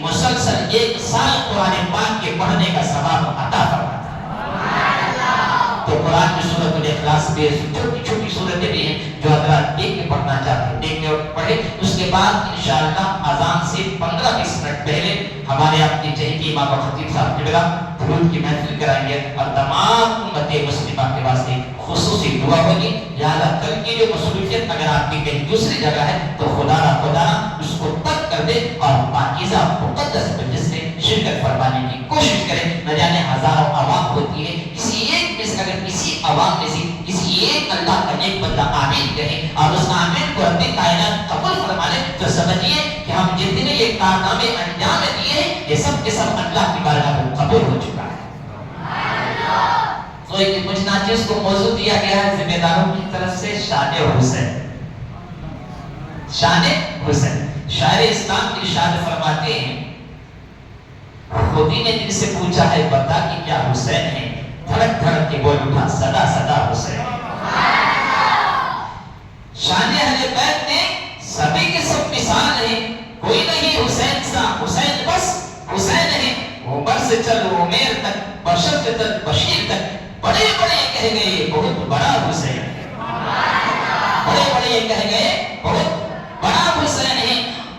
مسلسل 1 سال قرآن پاک کے پڑھنے کا ثواب عطا فرماتا ہے۔ تو قرآن کی سورۃ الاخلاص بھی چھوٹی چھوٹی صورتیں بھی ہیں جو حضرات دیکھ کے پڑھنا چاہتے ہیں، دیکھ کے پڑھے۔ اس کے بعد انشاءاللہ اذان سے 15-20 منٹ پہلے ہمارے اپنے چہیتی امام و خطیب صاحب قبلہ درود کی محفل کرائیں گے اور تمام امت مسلمہ کے واسطے خصوصی دعا ہوگی۔ لہٰذا کل کی جو مصروفیت اگر آپ کی کہیں دوسری جگہ ہے تو خدا نہ اس کو ترک کر دے اور پاکیزہ مقدس مجلس سے شرکت فرمانے کی کوشش کریں۔ نہ جانے ہزاروں عوام ہوتی ہے، کسی ایک میں سے اگر کسی عوام میں سے کسی ایک اللہ کا نیک بندہ آمین کہے اور اس آمین کو رب کائنات قبول فرما لے تو سمجھیے کہ ہم جتنے یہ کارنامے انجام دیے ہیں یہ سب کے سب اللہ کی بارگاہ میں قبول ہو چکا ہے۔ تو ایک کچھ ناچیز کو موضوع دیا گیا ہے ذمہ داروں کی طرف سے شان حسین۔ شان حسین شاعر اسلام ارشاد فرماتے ہیں، خودی نے دل سے پوچھا ہے بتا کہ کیا حسین ہے، دھڑک دھڑک کے بول اٹھا صدا صدا حسین۔ شان اہل بیت نے سبھی کے سب مثال ہیں، کوئی نہیں حسین سا، حسین بس حسین ہے۔ عمر سے چل عمیر تک، بشر سے چل بشیر تک، بڑے بڑے کہہ گئے بہت بڑا حسین ہے، بڑے بڑے کہہ گئے بہت بڑا حسین ہے۔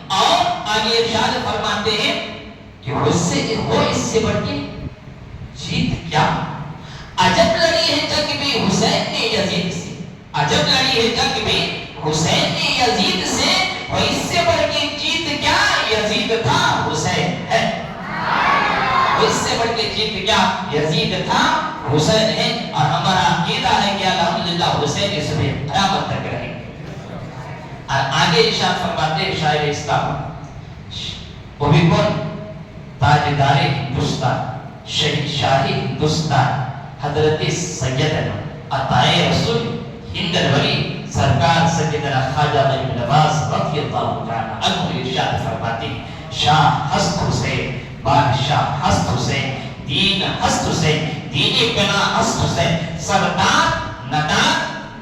اور آگے ارشاد فرماتے ہیں کہ اس سے بڑھ کے جیت کیا، عجب لڑی ہے جنگ بھی حسین نے یزید سے، عجب لڑی ہے جنگ بھی حسین نے یزید سے، اور اس سے بڑھ کے جیت کیا، یزید تھا حسین ہے، اس سے بڑھ کے جیت کیا، یزید تھا حسین ہے۔ اور ہمارا عقیدہ ہے کہ الحمدللہ حسین اس میں قیامت تک رہیں گے۔ اور آگے ارشاد فرماتے ہیں شاعر اسلام، وہ بھی کون، تاجدار ہندوستان، شہید شاہی ہندوستان، حضرت سیدنا عطائے رسول ہندوری سرکار سیدنا خواجہ غریب نواز رضی اللہ تعالی عنہ ارشاد فرماتے ہیں، شاہ ہست حسین، بادشاہ ہست حسین، دین ہست حسین، دینی بنا ہست حسین، سردار ندار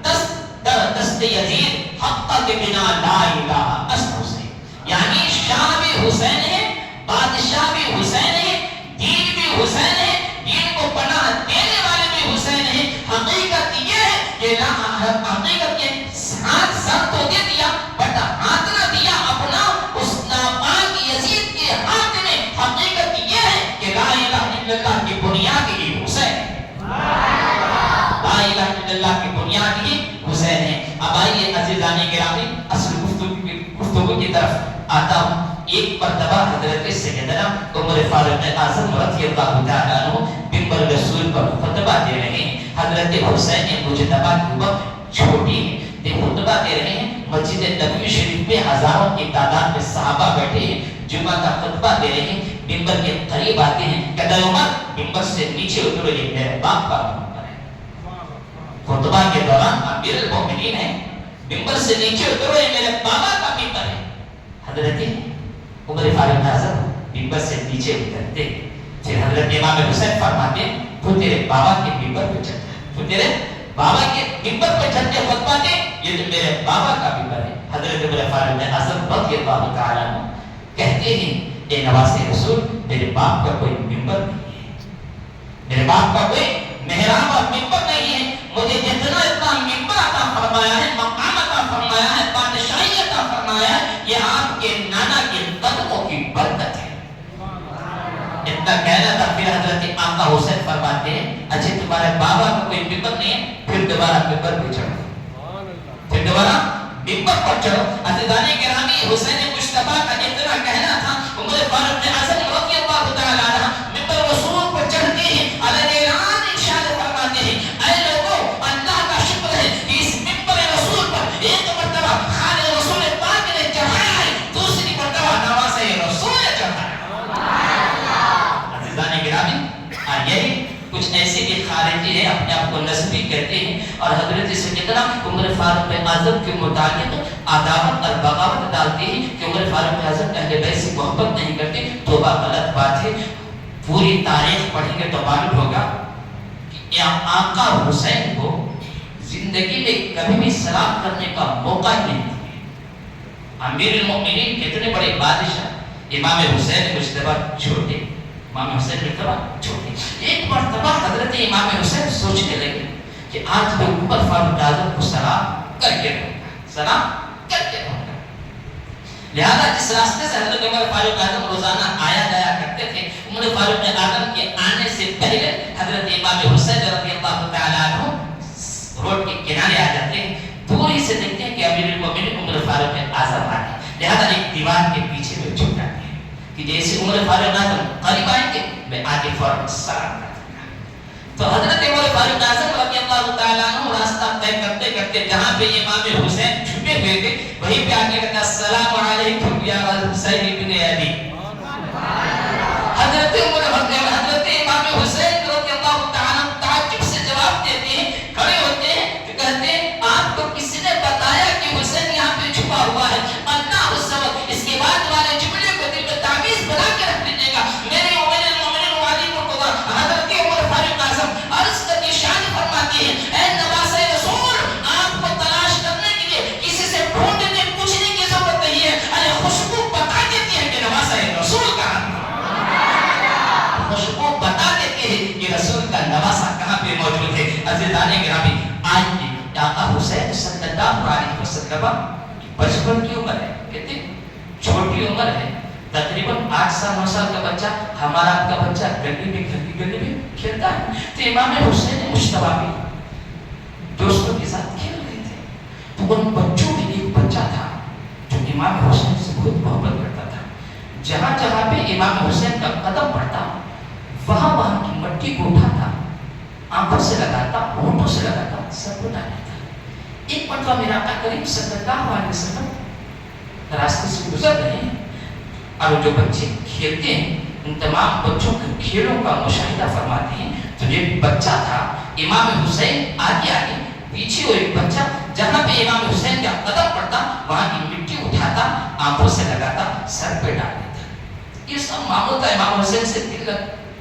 دست در دست یزید، حق کے بنا لا الہ است حسین۔ یعنی شاہ بھی حسین ہے، بادشاہ بھی حسین ہے، دین بھی حسین ہے، دین کو پناہ دینے والے بھی حسین ہے۔ حقیقت یہ ہے کہ حقیقت یہ ہاتھ سر تو دے دیا بٹ ہاتھ نہ دیا اپنا اس ناپاک یزید کے ہاتھ میں۔ حقیقت یہ ہے کہ لا الہ الا اللہ کی بنیاد ہی حسین ہے، لا الہ الا اللہ کی بنیاد ہی حسین ہے۔ اب آئیے عزیزان گرامی اصل گفتگو کی طرف آتا ہوں۔ ایک مرتبہ حضرت سیدنا عمر فاروق اعظم رضی اللہ تعالی عنہ منبر رسول پر خطبہ دے رہے ہیں۔ حضرت حسین مجتبی کی عمر چھوٹی ہے، یہ خطبہ دے رہے ہیں۔ مسجد نبوی شریف میں ہزاروں کی تعداد میں صحابہ بیٹھے ہیں، جمعہ کا خطبہ دے رہے ہیں، منبر کے قریب آتے ہیں، کہتے ہیں عمر منبر سے نیچے اترو، یہ میرے باپ کا منبر ہے۔ خطبہ کے دوران امیر المومنین ہے، منبر سے نیچے اترو، یہ میرے بابا کا منبر ہے۔ حضرت عمر فاروق اعظم منبر سے نیچے اترتے، پھر حضرت امام حسین فرماتے تو تیرے بابا کے منبر پہ چڑھ، تو تیرے بابا کے منبر پہ چڑھ کے خطبہ دے، یہ جو میرے بابا کا منبر ہے۔ حضرت عمر فاروق اعظم رضی اللہ تعالی عنہ کہتے ہیں اے نواسے رسول، میرے باپ کا کوئی منبر نہیں ہے، میرے باپ کا کوئی محراب اور منبر نہیں ہے، مجھے جتنا اتنا منبر عطا فرمایا ہے، مقام عطا فرمایا ہے، بادشاہی عطا فرمایا ہے، یہ آپ کے نانا کے قدموں کی برکت ہے۔ اتنا کہنا تھا، پھر حضرت آقا حسین فرماتے ہیں اچھا تمہارے بابا کا کوئی منبر نہیں ہے، پھر دوبارہ منبر پہ چڑھو، پھر دوبارہ منبر پر چڑھو۔ عزیزان گرامی حسین مجتبی کا اتنا کہنا تھا، عمر فاروق اعظم رضی اللہ تعالی عنہ منبر رسول پر چڑھتے ہیں، اعلان ارشاد فرماتے ہیں اے لوگوں اللہ کا شکر ہے کہ اس منبر رسول پر ایک مرتبہ خال رسول پاک نے چڑھایا ہے، دوسری مرتبہ نواسہ رسول نے چڑھایا ہے۔ عزیزان گرامی یہی کچھ ایسے بھی خارجی ہیں اپنے آپ کو نسبی کہتے ہیں اور حضرت سیدنا عمر فاروق اعظم کے متعلق عداوت اور بغاوت ڈالتے ہیں کہ عمر فاروق اعظم اہل بیت سے محبت نہیں کرتے۔ توبہ غلط بات ہے، پوری تاریخ پڑھیں گے تو معلوم ہوگا کہ آقا حسین کو زندگی میں کبھی بھی سلام کرنے کا موقع ہی نہیں دیا۔ امیر المومنین کتنے بڑے بادشاہ، امام حسین مجتبی چھوٹے، امام حسین مجتبی چھوٹے. ایک مرتبہ حضرت امام حسین سوچنے لگے کہ آج میں عمر فاروق اعظم کو سلام کر کے رہوں گا، سلام کر کے رہوں گا. لہذا جس راستے سے حضرت عمر فاروق اعظم روزانہ آیا جایا کرتے تھے، عمر فاروق اعظم کے آنے سے پہلے حضرت امام حسین رضی اللہ تعالیٰ عنہ روڈ کے کنارے آ جاتے ہیں. دور ہی سے دیکھتے ہیں کہ امیر المومنین عمر فاروق اعظم آ گئے. لہذا ایک دیوار کے پیچھے میں چھپ جاتے ہیں کہ جیسے عمر فاروق اعظم قریب آئیں گے میں آگے فوراً سلام کر دوں گا. تو حضرت عمر فاروق اعظم رضی اللہ تعالیٰ عنہ راستہ طے کرتے کرتے جہاں پہ امام حسین چھپے ہوئے تھے وہیں پہ آگے کہتا السلام علیکم یا حسین ابن علی. حضرت امام حسین رضی اللہ تعالیٰ عنہ تعجب سے جواب دیتے ہیں، کھڑے ہوتے ہیں تو کہتے ہیں آپ کو کسی نے بتایا کہ حسین یہاں پہ چھپا ہوا ہے؟ اللہ السبب. اس کے بعد والے جملے کو دل میں تعویذ بنا کے رکھ دیجیے گا. میرے مومن والی مرتضی حضرت عمر فاروق اعظم عرض کرتی شان فرماتی ہے اے نواسہ رسول، آپ کو تلاش کرنے کے لیے کسی سے ڈھونڈنے پوچھنے کی ضرورت نہیں ہے. ارے خوشبو بتا دیتی ہے کہ نواسہ رسول کہاں ہے. خوشبو بتا دیتے ہیں کہ رسول کا نواسہ کہاں پہ موجود ہے. عزیزان گرامی، آج آقا حسین صلی اللہ علیہ وسلم بچپن کی عمر ہے، کہتے ہیں چھوٹی عمر ہے، تقریباً 8 سال 9 سال کا بچہ، ہمارا آپ کا بچہ گلی میں گھر کی گلی میں کھیلتا ہے. تو امام حسین مجتبی بھی دوستوں کے ساتھ کھیل رہے تھے. تو ان بچوں میں ایک بچہ تھا جو امام حسین سے بہت محبت کرتا تھا. جہاں جہاں پہ امام حسین کا قدم پڑتا وہاں وہاں کی مٹی کو اٹھاتا، آنکھوں سے لگاتا، ہونٹوں سے لگاتا، سب کو ڈال دیتا. ایک مرتبہ میرا آقا کریم صلی اللہ علیہ وسلم راستے سے گزر رہے ہیں اور جو بچے کھیلتے ہیں ان تمام بچوں کے کھیلوں کا مشاہدہ فرماتے ہیں. تو یہ بچہ تھا امام حسین آگے آگے، پیچھے وہ ایک بچہ جہاں پہ امام حسین کا قدم پڑتا وہاں کی مٹی اٹھاتا، آنکھوں سے لگاتا، سر پہ ڈال دیتا. یہ سب معمول تھا. امام حسین سے دل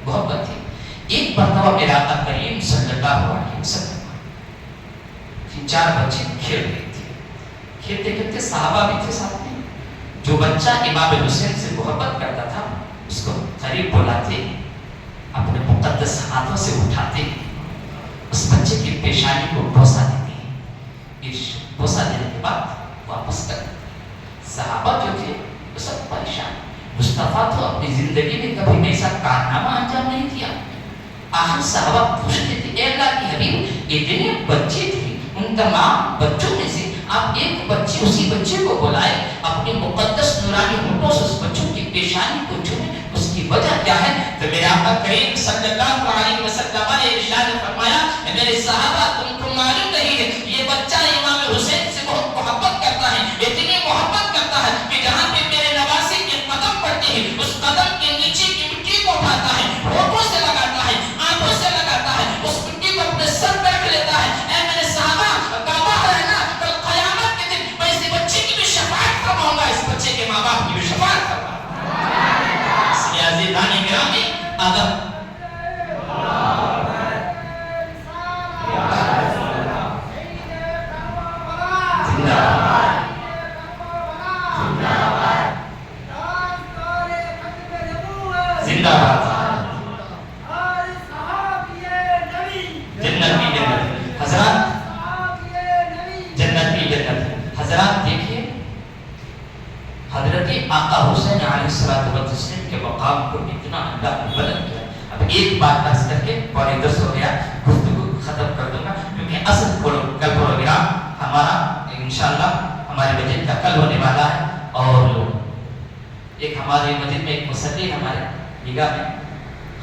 محبت تھی. ایک مرتبہ میرا آقا کریم صلی اللہ علیہ وسلم 4 بچے کھیل رہے تھے. کھیلتے کھیلتے صحابہ بھی تھے ساتھ میں. جو بچہ امام حسین سے محبت کرتا تھا اس کو قریب بلاتے، اپنے مقدس ہاتھوں سے اٹھاتے، اس بچے کی پیشانی کو بوسہ دیتے ہیں. بوسہ دینے کے بعد واپس کر دیتے. صحابہ جو تھے وہ سب پریشان. مصطفیٰ تو اپنی زندگی میں کبھی ایسا کارنامہ انجام نہیں دیا. آخر صحابہ پوچھتے تھے اے اللہ کی حبیب، اتنے بچے تھے، ان تمام بچوں میں سے آپ ایک بچے اسی بچے کو بلائے، اپنے مقدس نورانی ہونٹوں سے اس بچوں کی پیشانی کو چھوئے، اس کی وجہ کیا ہے؟ تو میرے آقا کریم صلی اللہ علیہ وسلم نے ارشاد فرمایا میرے صحابہ تم کو معلوم نہیں ہے یہ بچہ امام حسین سے بہت محبت کرتا ہے، اتنی محبت کرتا ہے کہ جہاں پہ میرے نواسے کے قدم پڑتے ہیں اس قدم کے نیچے کی مٹی کو اٹھاتا ہے، ہونٹوں سے لگاتا ہے، آنکھوں سے لگاتا ہے، اس مٹی کو اپنے سر پہ رکھ لیتا ہے. اے میرے صحابہ، گواہ رہنا کل قیامت کے دن میں اس بچے کی بھی شفاعت فرماؤں گا، اس بچے کے ماں باپ کی بھی شفاعت فرماؤں گا. اس لیے عزیزان گرامی، اگر زندہ باد جنت کی جنت. حضرات جنت کی جنت. حضرات دیکھیے حضرت آقا حسین علیہ السلام کے مقام کو اتنا اللہ نے بلند کیا. اب ایک بات بس کر کے 9:30 ہو گیا، گفتگو ختم کر دوں گا کیونکہ اصل کل پروگرام ہمارا انشاءاللہ ہمارے مسجد کا کل ہونے والا ہے. اور ایک ہمارے مسجد میں ایک مصلی ہمارے نگاہ میں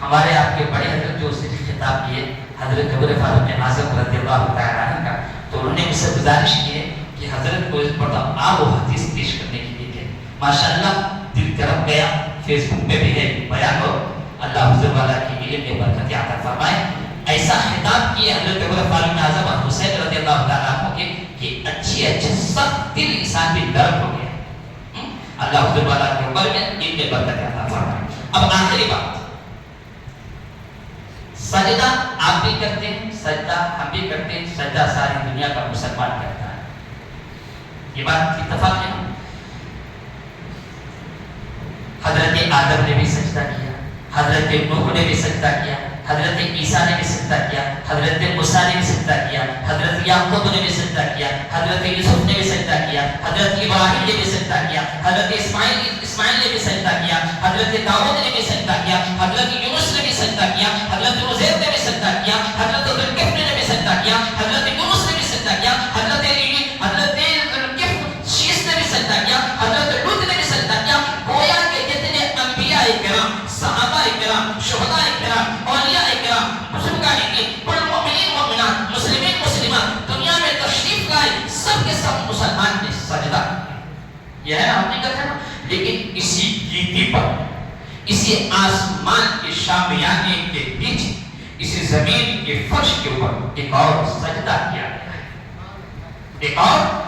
ہمارے آپ کے بڑے حضرت جو اسے خطاب کیے حضرت عمر فاروق اعظم رضی اللہ تعالیٰ عنہ کا، تو انہوں نے مجھ سے گزارش کی ہے کہ حضرت کو اس پر آپ وہ حدیث پیش کرنے کے لیے کہ ماشاءاللہ دل کرم گیا. فیس بک پہ بھی ہے بیان ہو. اللہ حضور والا کی علم میں برکت عطا فرمائے. ایسا خطاب کیے حضرت عمر فاروق اعظم اور حسین رضی اللہ تعالیٰ عنہ کے کہ اچھے سخت دل انسان بھی نرم ہو گیا. اللہ حضور والا کے اوپر میں علم میں برکت عطا فرمائے. اب آخری بات، سجدہ آپ بھی کرتے ہیں، سجدہ ہم بھی کرتے ہیں، سجدہ ساری دنیا کا مسلمان کرتا ہے. یہ بات اتفاق ہے. حضرت آدم نے بھی سجدہ کیا، حضرت نوح نے بھی سجدہ کیا، حضرت عیسیٰ نے بھی سجدہ کیا، حضرت موسیٰ نے بھی سجدہ کیا، حضرت یعقوب نے بھی سجدہ کیا، حضرت یوسف نے بھی سجدہ کیا، حضرت ابراہیم نے بھی سجدہ کیا، حضرت اسماعیل نے بھی سجدہ کیا، حضرت داؤد نے بھی سجدہ کیا، حضرت یونس نے بھی سجدہ کیا، حضرت عزیر نے بھی سجدہ کیا، حضرت ذوالکفل نے بھی سجدہ کیا، حضرت یونس نے بھی سجدہ کیا، حضرت شیس نے بھی سجدہ کیا، حضرت لوط نے بھی سجدہ کیا۔ گویا کہ جتنے انبیاء کرام، صحابہ کرام، شہداء کرام، اولیاء کرام، بزرگان دین، المؤمنین مومنات، مسلمین مسلمان دنیا میں تشریف لائے، سب کے سب مسلمان نے سجدہ کیا۔ یہ ہے حقیقت ہے نا۔ لیکن اسی گیتی پر، اسی آسمان کے شامیانے کے نیچے، اسی زمین کے فرش کے اوپر ایک اور سجدہ کیا گیا ہے، ایک اور